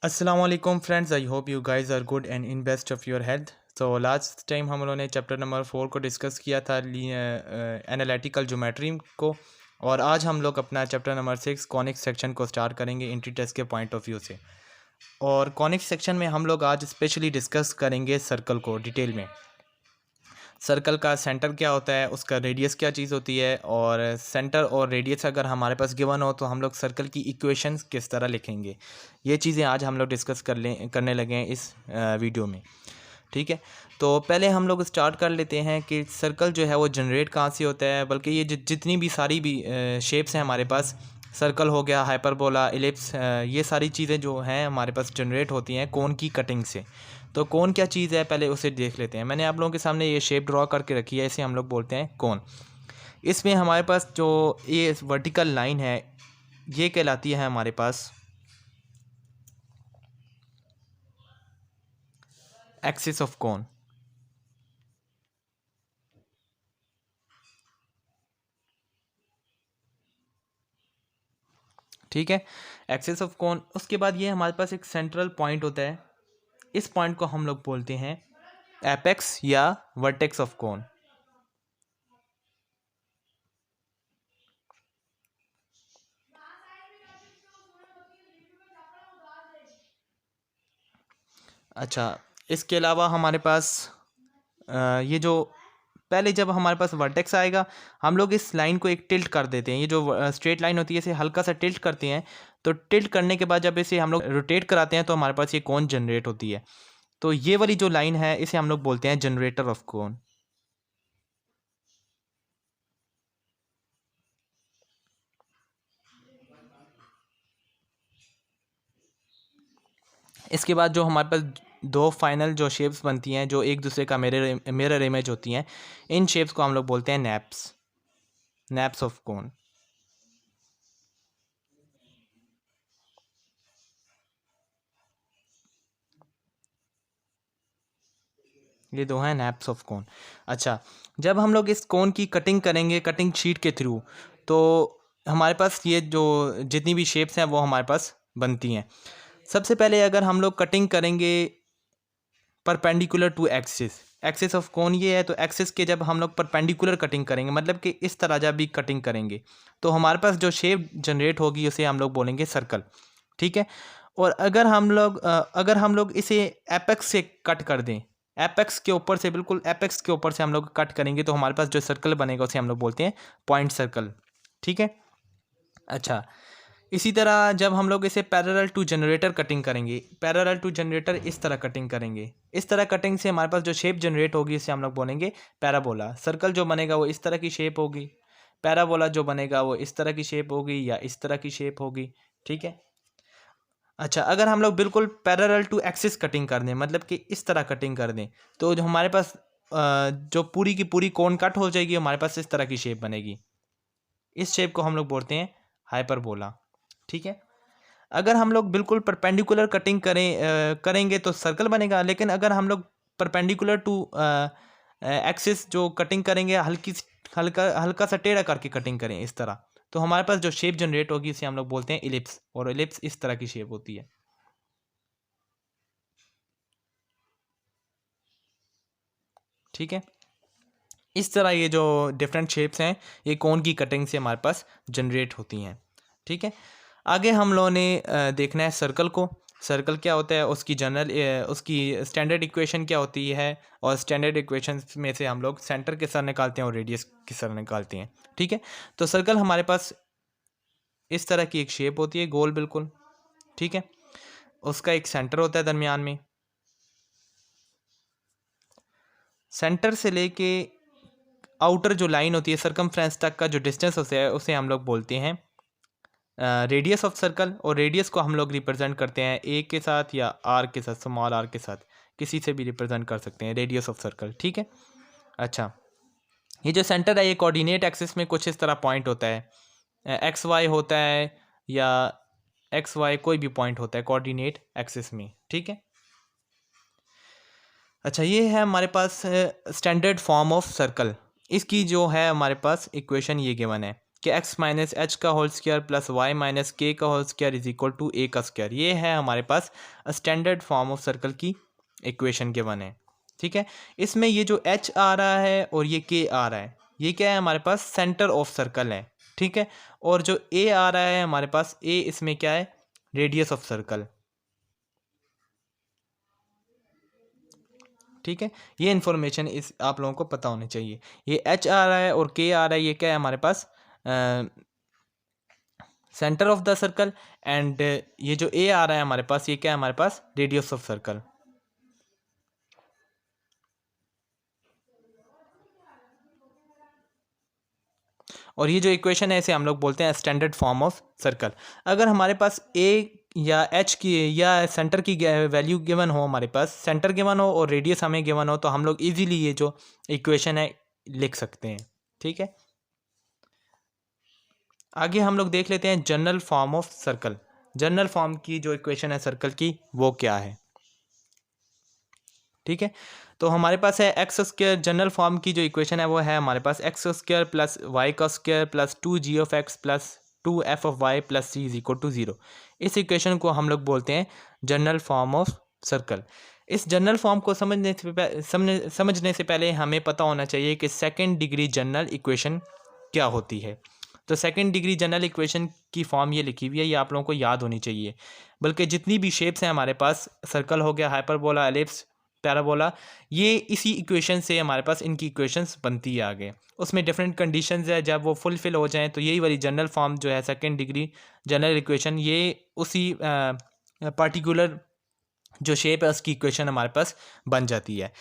अस्सलाम वालेकुम friends, I hope you guys are good and in best of your health. So last time हम लोगों ने chapter number 4 को डिस्कस किया था, एनालिटिकल ज्योमेट्री को। और आज हम लोग अपना चैप्टर नंबर 6 कॉनिक सेक्शन को स्टार्ट करेंगे एंट्री टेस्ट के पॉइंट ऑफ व्यू से। और कॉनिक सेक्शन में हम लोग आज स्पेशली डिस्कस करेंगे सर्कल को डिटेल में। सर्कल का सेंटर क्या होता है, उसका रेडियस क्या चीज़ होती है, और सेंटर और रेडियस अगर हमारे पास गिवन हो तो हम लोग सर्कल की इक्वेशंस किस तरह लिखेंगे। ये चीज़ें आज हम लोग डिस्कस करने लगे हैं इस वीडियो में। ठीक है, तो पहले हम लोग स्टार्ट कर लेते हैं कि सर्कल जो है वो जनरेट कहाँ से होता है। बल्कि ये जितनी भी सारी भी शेप्स हैं हमारे पास, सर्कल हो गया, हाइपरबोला, इलिप्स, ये सारी चीज़ें जो हैं हमारे पास जनरेट होती हैं कोन की कटिंग से। तो कोन क्या चीज़ है पहले उसे देख लेते हैं। मैंने आप लोगों के सामने ये शेप ड्रॉ करके रखी है, इसे हम लोग बोलते हैं कोन। इसमें हमारे पास जो ये वर्टिकल लाइन है ये कहलाती है हमारे पास एक्सिस ऑफ कोन। ठीक है, एक्सिस ऑफ कोन। उसके बाद ये हमारे पास एक सेंट्रल पॉइंट होता है, इस पॉइंट को हम लोग बोलते हैं एपेक्स या वर्टेक्स ऑफ कोन। अच्छा, इसके अलावा हमारे पास ये जो पहले जब हमारे पास वर्टेक्स आएगा हम लोग इस लाइन को एक टिल्ट कर देते हैं। ये जो स्ट्रेट लाइन होती है इसे हल्का सा टिल्ट करते हैं। तो टिल्ट करने के बाद जब इसे हम लोग रोटेट कराते हैं तो हमारे पास ये कोन जनरेट होती है। तो ये वाली जो लाइन है इसे हम लोग बोलते हैं जनरेटर ऑफ कोन। इसके बाद जो हमारे पास दो फाइनल जो शेप्स बनती हैं जो एक दूसरे का मिरर इमेज होती हैं, इन शेप्स को हम लोग बोलते हैं नैप्स, नैप्स ऑफ कोन। ये दो हैं नैप्स ऑफ कोन। अच्छा, जब हम लोग इस कोन की कटिंग करेंगे कटिंग शीट के थ्रू, तो हमारे पास ये जो जितनी भी शेप्स हैं वो हमारे पास बनती हैं। सबसे पहले अगर हम लोग कटिंग करेंगे perpendicular to axis, axis of cone ये है, तो एक्सिस के जब हम लोग परपेंडिकुलर कटिंग करेंगे मतलब कि इस तरह जब भी कटिंग करेंगे तो हमारे पास जो शेप जनरेट होगी उसे हम लोग बोलेंगे सर्कल। ठीक है, और अगर हम लोग इसे एपेक्स से कट कर दें, एपेक्स के ऊपर से, बिल्कुल एपेक्स के ऊपर से हम लोग कट करेंगे तो हमारे पास जो सर्कल बनेगा उसे हम लोग बोलते हैं पॉइंट सर्कल। ठीक है। अच्छा, इसी तरह जब हम लोग इसे पैरेलल टू जनरेटर कटिंग करेंगे, पैरेलल टू जनरेटर इस तरह कटिंग करेंगे, इस तरह कटिंग से हमारे पास जो शेप जनरेट होगी इसे हम लोग बोलेंगे पैराबोला। सर्कल जो बनेगा वो इस तरह की शेप होगी, पैराबोला जो बनेगा वो इस तरह की शेप होगी या इस तरह की शेप होगी। ठीक है। अच्छा, अगर हम लोग बिल्कुल पैरेलल टू एक्सिस कटिंग कर दें मतलब कि इस तरह कटिंग कर दें तो जो हमारे पास जो पूरी की पूरी कोन कट हो जाएगी, हमारे पास इस तरह की शेप बनेगी। इस शेप को हम लोग बोलते हैं हाइपरबोला। ठीक है। अगर हम लोग बिल्कुल परपेंडिकुलर कटिंग करेंगे तो सर्कल बनेगा, लेकिन अगर हम लोग परपेंडिकुलर टू एक्सिस जो कटिंग करेंगे, हल्का हल्का सा टेढ़ा करके कटिंग करें इस तरह, तो हमारे पास जो शेप जनरेट होगी इसे हम लोग बोलते हैं इलिप्स, और इलिप्स इस तरह की शेप होती है। ठीक है, इस तरह ये जो डिफरेंट शेप्स हैं ये कोन की कटिंग से हमारे पास जनरेट होती हैं। ठीक है, आगे हम लोगों ने देखना है सर्कल को। सर्कल क्या होता है, उसकी उसकी स्टैंडर्ड इक्वेशन क्या होती है, और स्टैंडर्ड इक्वेशन में से हम लोग सेंटर के सर निकालते हैं और रेडियस के सर निकालते हैं। ठीक है, तो सर्कल हमारे पास इस तरह की एक शेप होती है गोल बिल्कुल। ठीक है, उसका एक सेंटर होता है दरमियान में। सेंटर से लेके आउटर जो लाइन होती है सर्कमफ्रेंस तक का जो डिस्टेंस होता है उसे हम लोग बोलते हैं रेडियस ऑफ सर्कल। और रेडियस को हम लोग रिप्रेजेंट करते हैं ए के साथ या आर के साथ, स्मॉल आर के साथ, किसी से भी रिप्रेजेंट कर सकते हैं रेडियस ऑफ सर्कल। ठीक है। अच्छा, ये जो सेंटर है ये कोऑर्डिनेट एक्सिस में कुछ इस तरह पॉइंट होता है, एक्स वाई होता है या एक्स वाई कोई भी पॉइंट होता है कोऑर्डिनेट एक्सिस में। ठीक है। अच्छा, ये है हमारे पास स्टैंडर्ड फॉर्म ऑफ सर्कल। इसकी जो है हमारे पास इक्वेशन ये गिवन है कि x माइनस एच का whole square plus y minus k का whole square is equal to a का स्क्वायर। ये है हमारे पास स्टैंडर्ड फॉर्म ऑफ सर्कल की इक्वेशन के वन है। ठीक है, इसमें ये जो h आ रहा है और ये k आ रहा है, ये क्या है हमारे पास सेंटर ऑफ सर्कल है। ठीक है, और जो a आ रहा है हमारे पास, a इसमें क्या है, रेडियस ऑफ सर्कल। ठीक है, ये इन्फॉर्मेशन इस आप लोगों को पता होनी चाहिए। ये h आ रहा है और k आ रहा है, ये क्या है हमारे पास, centre of the circle. And ये जो a आ रहा है हमारे पास, ये क्या है हमारे पास, रेडियस ऑफ सर्कल। और ये जो इक्वेशन है इसे हम लोग बोलते हैं स्टैंडर्ड फॉर्म ऑफ सर्कल। अगर हमारे पास a या h की या सेंटर की वैल्यू गिवन हो, हमारे पास सेंटर गिवन हो और रेडियस हमें गिवन हो, तो हम लोग इजीली ये जो इक्वेशन है लिख सकते हैं। ठीक है, आगे हम लोग देख लेते हैं general form of circle. General form की जो इक्वेशन है सर्कल की, वो क्या है। ठीक है, तो हमारे पास है एक्स स्क्वायर। जनरल फॉर्म की जो इक्वेशन है वो है हमारे पास एक्स स्क्वायर प्लस वाई का square plus 2g(x) plus 2f(y) plus c is equal to 0। इस इक्वेशन को हम लोग बोलते हैं जनरल फॉर्म ऑफ सर्कल। इस जनरल फॉर्म को समझने से पहले हमें पता होना चाहिए कि सेकेंड डिग्री जनरल इक्वेशन क्या होती है। तो सेकेंड डिग्री जनरल इक्वेशन की फॉर्म ये लिखी हुई है, ये आप लोगों को याद होनी चाहिए। बल्कि जितनी भी शेप्स हैं हमारे पास, सर्कल हो गया, हाइपरबोला, एलिप्स, पैराबोला, ये इसी इक्वेशन से हमारे पास इनकी इक्वेशंस बनती है आगे। उसमें डिफरेंट कंडीशंस है, जब वो फुलफिल हो जाएं तो यही वाली जनरल फॉर्म जो है सेकेंड डिग्री जनरल इक्वेशन, ये उसी पार्टिकुलर जो शेप है उसकी इक्वेशन हमारे पास बन जाती है।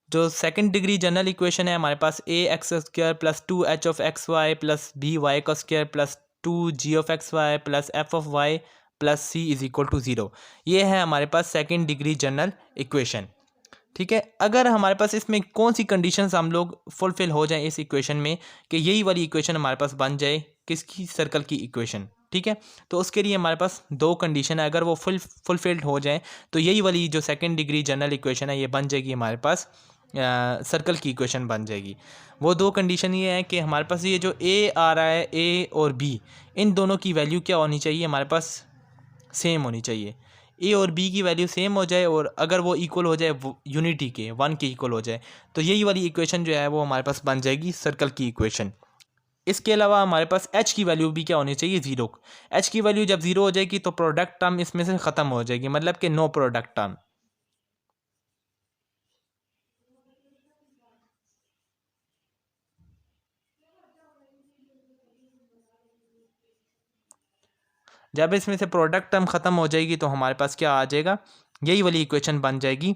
जो सेकंड डिग्री जनरल इक्वेशन है हमारे पास, a x square plus 2h(x)(y) plus b y का square plus 2g(x)(y) plus f(y) plus c is equal to 0। ये है हमारे पास सेकंड डिग्री जनरल इक्वेशन। ठीक है, अगर हमारे पास इसमें कौन सी कंडीशंस हम लोग फुलफिल हो जाएं इस इक्वेशन में कि यही वाली इक्वेशन हमारे पास बन जाए किसकी, सर्कल की इक्वेशन। ठीक है, तो उसके लिए हमारे पास दो कंडीशन है, अगर वो फुलफिल्ड हो जाए तो यही वाली जो सेकंड डिग्री जनरल इक्वेशन है ये बन जाएगी हमारे पास, सर्कल की इक्वेशन बन जाएगी। वो दो कंडीशन ये है कि हमारे पास ये जो ए आ रहा है, ए और बी, इन दोनों की वैल्यू क्या होनी चाहिए, हमारे पास सेम होनी चाहिए। ए और बी की वैल्यू सेम हो जाए और अगर वो इक्वल हो जाए, यूनिटी के, वन के इक्वल हो जाए, तो यही वाली इक्वेशन जो है वो हमारे पास बन जाएगी सर्कल की इक्वेशन। इसके अलावा हमारे पास एच की वैल्यू भी क्या होनी चाहिए, 0। एच की वैल्यू जब 0 हो जाएगी तो प्रोडक्ट टर्म इसमें से ख़त्म हो जाएगी, मतलब कि नो प्रोडक्ट टर्म। जब इसमें से प्रोडक्ट टर्म ख़त्म हो जाएगी तो हमारे पास क्या आ जाएगा, यही वाली इक्वेशन बन जाएगी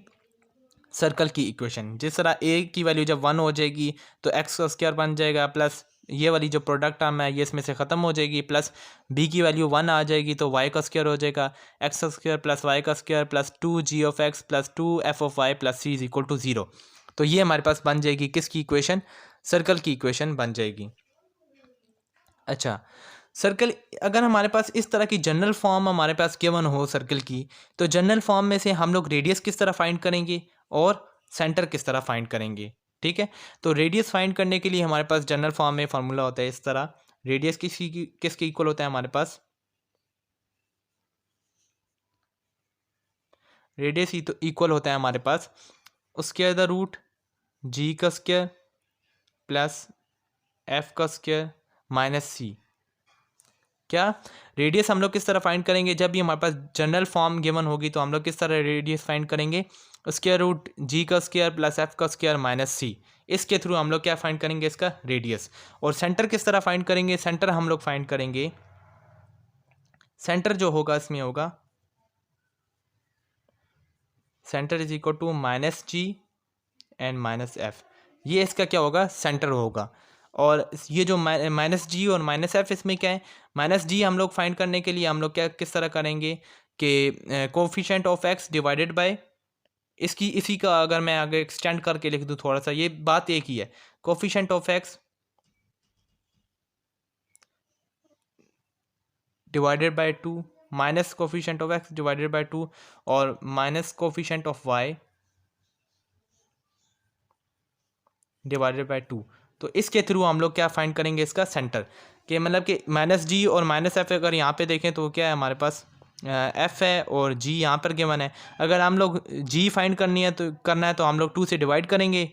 सर्कल की इक्वेशन। जिस तरह ए की वैल्यू जब 1 हो जाएगी तो एक्स का स्क्वायर बन जाएगा, प्लस ये वाली जो प्रोडक्ट टर्म है ये इसमें से ख़त्म हो जाएगी, प्लस बी की वैल्यू 1 आ जाएगी तो वाई का स्क्वायर हो जाएगा, एक्स का स्क्वायर प्लस वाई का square plus 2g(x) plus 2f(y) plus c is equal to 0। तो ये हमारे पास बन जाएगी किसकी इक्वेशन, सर्कल की इक्वेशन बन जाएगी। अच्छा, सर्कल, अगर हमारे पास इस तरह की जनरल फॉर्म हमारे पास गिवन हो सर्कल की, तो जनरल फॉर्म में से हम लोग रेडियस किस तरह फाइंड करेंगे और सेंटर किस तरह फाइंड करेंगे। ठीक है, तो रेडियस फाइंड करने के लिए हमारे पास जनरल फॉर्म में फार्मूला होता है इस तरह। रेडियस किसके इक्वल होता है हमारे पास, रेडियस ही तो इक्वल होता है हमारे पास उसके द रूट जी का स्क्वायर प्लस एफ का स्क्वायर माइनस सी। क्या रेडियस हम लोग किस तरह फाइंड करेंगे, जब भी हमारे पास जनरल फॉर्म गिवन होगी तो हम लोग किस तरह रेडियस फाइंड करेंगे, स्क्वायर रूट जी का स्क्वायर प्लस एफ का स्क्वायर माइनस सी। इसके थ्रू हम लोग क्या फाइंड करेंगे, इसका रेडियस। और सेंटर किस तरह फाइंड करेंगे, सेंटर हम लोग फाइंड करेंगे, सेंटर जो होगा इसमें होगा centre is equal to minus g and minus f. ये इसका क्या होगा, सेंटर होगा। और ये जो माइनस जी और माइनस एफ, इसमें क्या है, माइनस जी हम लोग फाइंड करने के लिए हम लोग क्या किस तरह करेंगे कि coefficient of x divided bye इसकी, इसी का अगर मैं आगे एक्सटेंड करके लिख दूँ थोड़ा सा, ये बात एक ही है, coefficient of x divided by 2 minus coefficient of x divided by 2 और minus coefficient of y divided by 2। तो इसके थ्रू हम लोग क्या फाइंड करेंगे, इसका सेंटर, कि मतलब कि -g और -f अगर यहाँ पे देखें तो क्या है हमारे पास f है और g यहाँ पर गिवन है। अगर हम लोग g फाइंड करना है तो हम लोग 2 से डिवाइड करेंगे,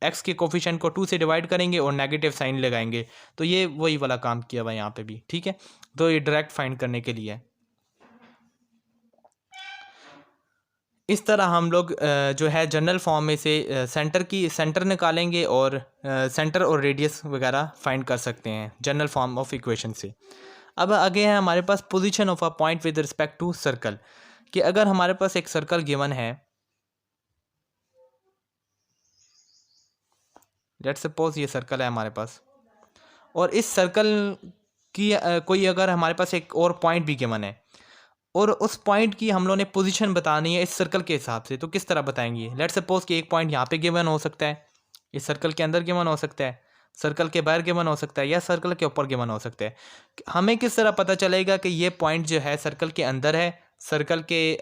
x के कोफिशिएंट को 2 से डिवाइड करेंगे और नेगेटिव साइन लगाएंगे। तो ये वही वाला काम किया हुआ यहाँ पे भी, ठीक है। तो ये डायरेक्ट फाइंड करने के लिए है। इस तरह हम लोग जो है जनरल फॉर्म में से सेंटर निकालेंगे और सेंटर और रेडियस वगैरह फाइंड कर सकते हैं जनरल फॉर्म ऑफ इक्वेशन से। अब आगे है हमारे पास position of a point with respect to circle, कि अगर हमारे पास एक सर्कल गिवन है, लेट्स सपोज ये सर्कल है हमारे पास, और इस सर्कल की कोई अगर हमारे पास एक और पॉइंट भी गिवन है और उस पॉइंट की हम लोगों ने पोजीशन बतानी है इस सर्कल के हिसाब से, तो किस तरह बताएंगे। लेट्स सपोज कि एक पॉइंट यहाँ पे गिवन हो सकता है, इस सर्कल के अंदर गिवन हो सकता है, सर्कल के बाहर गिवन हो सकता है, या सर्कल के ऊपर गिवन हो सकता है। हमें किस तरह पता चलेगा कि ये पॉइंट जो है सर्कल के अंदर है, सर्कल के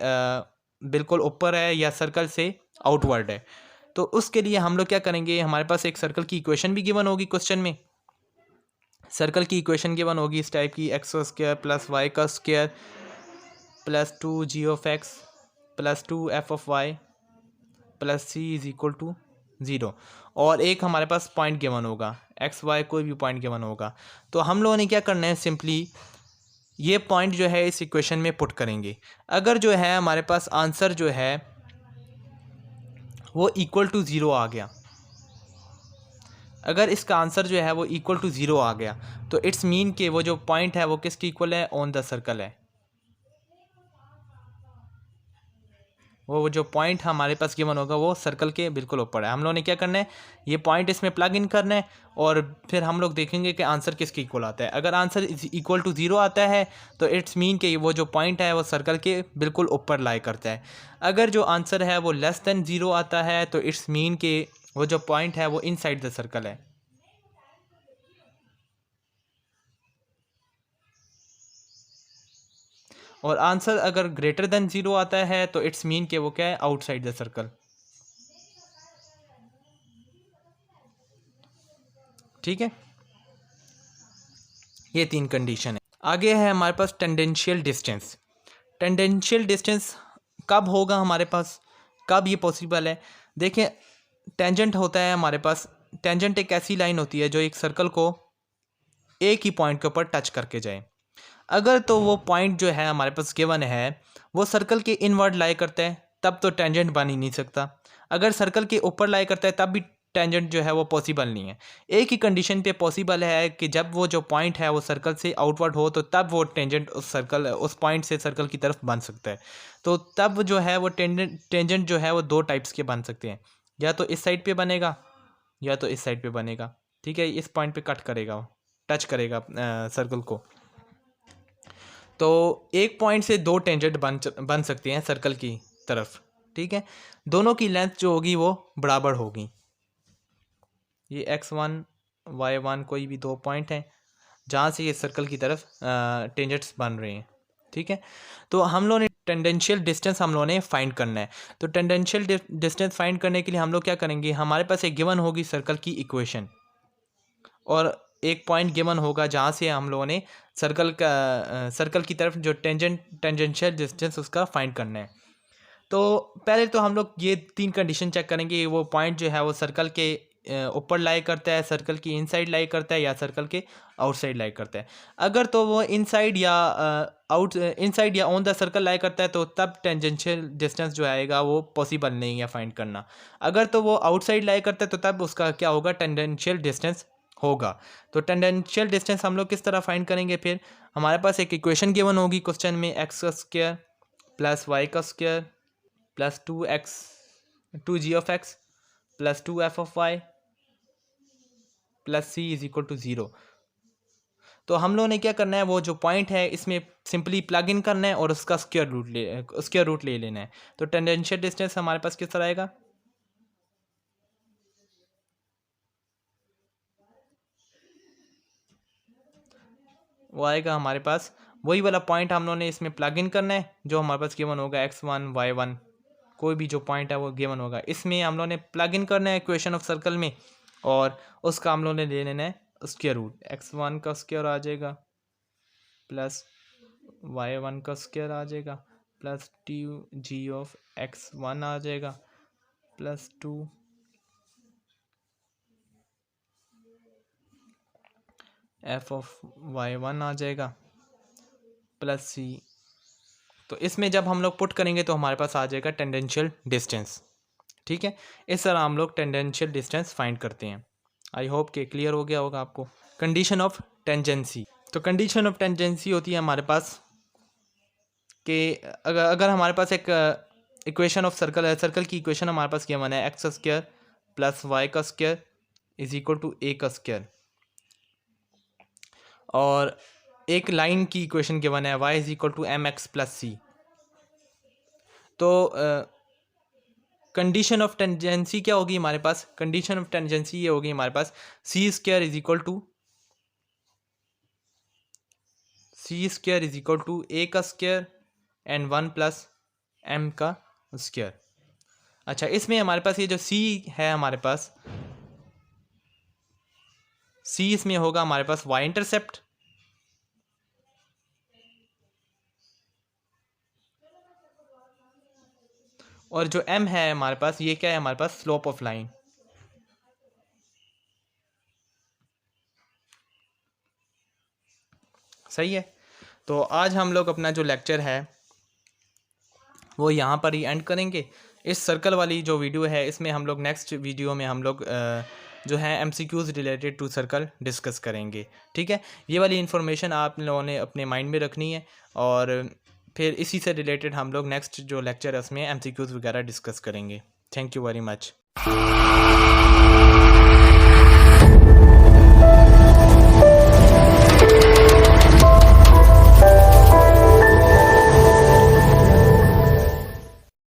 बिल्कुल ऊपर है, या सर्कल से आउटवर्ड है। तो उसके लिए हम लोग क्या करेंगे, हमारे पास एक सर्कल की इक्वेशन भी गिवन होगी क्वेश्चन में। सर्कल की इक्वेशन गिवन होगी इस टाइप की, x² + y² + 2g of x + 2f of y + c = 0, और एक हमारे पास पॉइंट गिवन होगा, एक्स वाई कोई भी पॉइंट गिवन होगा। तो हम लोगों ने क्या करना है, सिंपली ये पॉइंट जो है इस इक्वेशन में पुट करेंगे। अगर जो है हमारे पास आंसर जो है वो = 0 आ गया, अगर इसका आंसर जो है वो = 0 आ गया, तो इट्स मीन कि वो जो पॉइंट है वो किसके इक्वल है, ऑन द सर्कल है। वो जो पॉइंट हमारे पास गिवन होगा वो सर्कल के बिल्कुल ऊपर है। हम लोगों ने क्या करना है, ये पॉइंट इसमें प्लग इन करना है और फिर हम लोग देखेंगे कि आंसर किसके इक्वल आता है। अगर आंसर = 0 आता है तो इट्स मीन कि वो जो पॉइंट है वो सर्कल के बिल्कुल ऊपर लाई करता है। अगर जो आंसर है वो <0 आता है तो इट्स मीन कि वो जो पॉइंट है वो इनसाइड द सर्कल है। और आंसर अगर <0 आता है तो इट्स मीन कि वो क्या है, आउटसाइड द सर्कल। ठीक है, ये 3 कंडीशन है। आगे है हमारे पास टेंडेंशियल डिस्टेंस। टेंडेंशियल डिस्टेंस कब होगा हमारे पास, कब ये पॉसिबल है। देखें, टेंजेंट होता है हमारे पास, टेंजेंट एक ऐसी लाइन होती है जो एक सर्कल को एक ही पॉइंट के ऊपर टच करके जाए। अगर तो वो पॉइंट जो है हमारे पास गिवन है वो सर्कल के इनवर्ड लाई करता है, तब तो टेंजेंट बन ही नहीं सकता। अगर सर्कल के ऊपर लाई करता है तब भी टेंजेंट जो है वो पॉसिबल नहीं है। एक ही कंडीशन पे पॉसिबल है कि जब वो जो पॉइंट है वो सर्कल से आउटवर्ड हो, तो तब वो टेंजेंट उस पॉइंट से सर्कल की तरफ बन सकता है। तो तब जो है वो टेंजेंट जो है वो 2 टाइप्स के बन सकते हैं, या तो इस साइड पे बनेगा या तो इस साइड पे बनेगा। ठीक है, इस पॉइंट पे कट करेगा, टच करेगा सर्कल को। तो एक पॉइंट से 2 टेंजेंट बन सकते हैं सर्कल की तरफ। ठीक है, दोनों की लेंथ जो होगी वो बराबर होगी। ये x1 y1 कोई भी 2 पॉइंट हैं जहाँ से ये सर्कल की तरफ टेंजेंट्स बन रहे हैं। ठीक है, तो हम लोगों ने टेंडेंशियल डिस्टेंस हम लोगों ने फाइंड करना है। तो टेंडेंशियल डिस्टेंस फाइंड करने के लिए हम लोग क्या करेंगे, हमारे पास एक गिवन होगी सर्कल की इक्वेशन और एक पॉइंट गिवन होगा जहाँ से हम लोगों ने सर्कल की तरफ जो टेंजेंशियल डिस्टेंस उसका फाइंड करना है। तो पहले तो हम लोग ये 3 कंडीशन चेक करेंगे, वो पॉइंट जो है वो सर्कल के ऊपर लाई करता है, सर्कल की इनसाइड लाई करता है, या सर्कल के आउटसाइड लाई करता है। अगर तो वो इनसाइड या ऑन द सर्कल लाई करता है तो तब टेंजेंशियल डिस्टेंस जो आएगा वो पॉसिबल नहीं है फाइंड करना। अगर तो वो आउटसाइड लाई करता है तो तब उसका क्या होगा, टेंजेंशियल डिस्टेंस होगा। तो टेंडेंशियल डिस्टेंस हम लोग किस तरह फाइंड करेंगे, फिर हमारे पास एक इक्वेशन गिवन होगी क्वेश्चन में, x² + y² + 2g of x + 2f of y + c = 0। तो हम लोगों ने क्या करना है, वो जो पॉइंट है इसमें सिंपली प्लग इन करना है और उसका स्क्वायर रूट ले लेना है। तो टेंडेंशियल डिस्टेंस हमारे पास किस तरह आएगा, वो आएगा हमारे पास वही वाला पॉइंट हम लोगों ने इसमें प्लग इन करना है जो हमारे पास गिवन होगा, x1 y1 कोई भी जो पॉइंट है वो गिवन होगा, इसमें हम लोगों ने प्लग इन करना है इक्वेशन ऑफ सर्कल में। और उसका हम लोगों ने ले लेना है स्क्वायर रूट। x1 का स्क्वायर आ जाएगा प्लस y1 का स्क्वायर आ जाएगा प्लस g ऑफ x1 आ जाएगा प्लस 2 f ऑफ y1 आ जाएगा प्लस c। तो इसमें जब हम लोग पुट करेंगे तो हमारे पास आ जाएगा टेंडेंशियल डिस्टेंस। ठीक है, इस तरह हम लोग टेंडेंशियल डिस्टेंस फाइंड करते हैं। आई होप कि क्लियर हो गया होगा आपको। कंडीशन ऑफ टेंजेंसी, तो कंडीशन ऑफ टेंजेंसी होती है हमारे पास कि अगर हमारे पास एक इक्वेशन ऑफ सर्कल है, सर्कल की इक्वेशन हमारे पास क्या बना है, एक्स स्क्वायर प्लस वाई का square is equal to a का स्क्वायर, और एक लाइन की इक्वेशन क्या बना है, y is equal to m x plus c. तो कंडीशन ऑफ टेंजेंसी क्या होगी हमारे पास, कंडीशन ऑफ टेंजेंसी ये होगी हमारे पास सी square is equal to a का स्क्वायर एंड 1 प्लस एम का स्क्वायर। अच्छा, इसमें हमारे पास ये जो सी है हमारे पास, सी इसमें होगा हमारे पास वाई इंटरसेप्ट, और जो एम है हमारे पास ये क्या है हमारे पास, स्लोप ऑफ लाइन। सही है। तो आज हम लोग अपना जो लेक्चर है वो यहाँ पर ही एंड करेंगे। इस सर्कल वाली जो वीडियो है इसमें हम लोग नेक्स्ट वीडियो में हम लोग जो है MCQs related to circle discuss करेंगे। ठीक है, ये वाली इन्फॉर्मेशन आप लोगों ने अपने माइंड में रखनी है, और फिर इसी से रिलेटेड हम लोग नेक्स्ट जो लेक्चर है उसमें MCQs वगैरह डिस्कस करेंगे। Thank you very much.